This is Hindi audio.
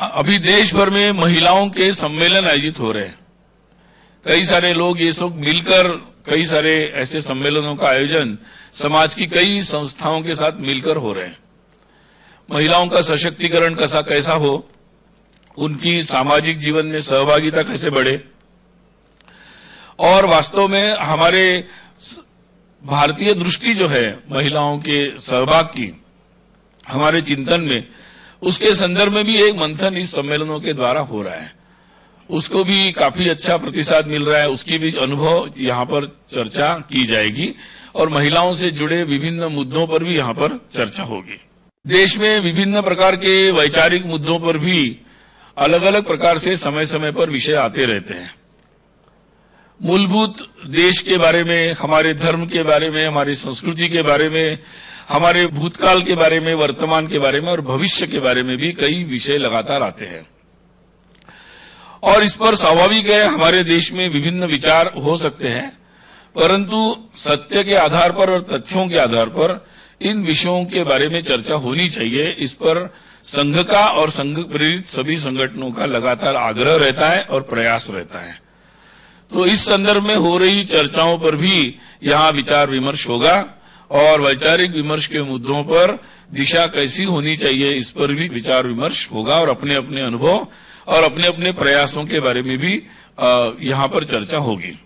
अभी देश भर में महिलाओं के सम्मेलन आयोजित हो रहे हैं। कई सारे लोग ये सब मिलकर कई सारे ऐसे सम्मेलनों का आयोजन समाज की कई संस्थाओं के साथ मिलकर हो रहे हैं। महिलाओं का सशक्तिकरण कैसा हो, उनकी सामाजिक जीवन में सहभागिता कैसे बढ़े, और वास्तव में हमारे भारतीय दृष्टि जो है महिलाओं के सहभाग की हमारे चिंतन में, उसके संदर्भ में भी एक मंथन इस सम्मेलनों के द्वारा हो रहा है। उसको भी काफी अच्छा प्रतिसाद मिल रहा है। उसकी भी अनुभव यहाँ पर चर्चा की जाएगी और महिलाओं से जुड़े विभिन्न मुद्दों पर भी यहाँ पर चर्चा होगी। देश में विभिन्न प्रकार के वैचारिक मुद्दों पर भी अलग अलग प्रकार से समय समय पर विषय आते रहते हैं। मूलभूत देश के बारे में, हमारे धर्म के बारे में, हमारी संस्कृति के बारे में, हमारे भूतकाल के बारे में, वर्तमान के बारे में और भविष्य के बारे में भी कई विषय लगातार आते हैं। और इस पर स्वाभाविक है हमारे देश में विभिन्न विचार हो सकते हैं, परंतु सत्य के आधार पर और तथ्यों के आधार पर इन विषयों के बारे में चर्चा होनी चाहिए। इस पर संघ का और संघ प्रेरित सभी संगठनों का लगातार आग्रह रहता है और प्रयास रहता है। तो इस संदर्भ में हो रही चर्चाओं पर भी यहाँ विचार विमर्श होगा और वैचारिक विमर्श के मुद्दों पर दिशा कैसी होनी चाहिए, इस पर भी विचार विमर्श होगा और अपने अपने अनुभव और अपने अपने प्रयासों के बारे में भी यहाँ पर चर्चा होगी।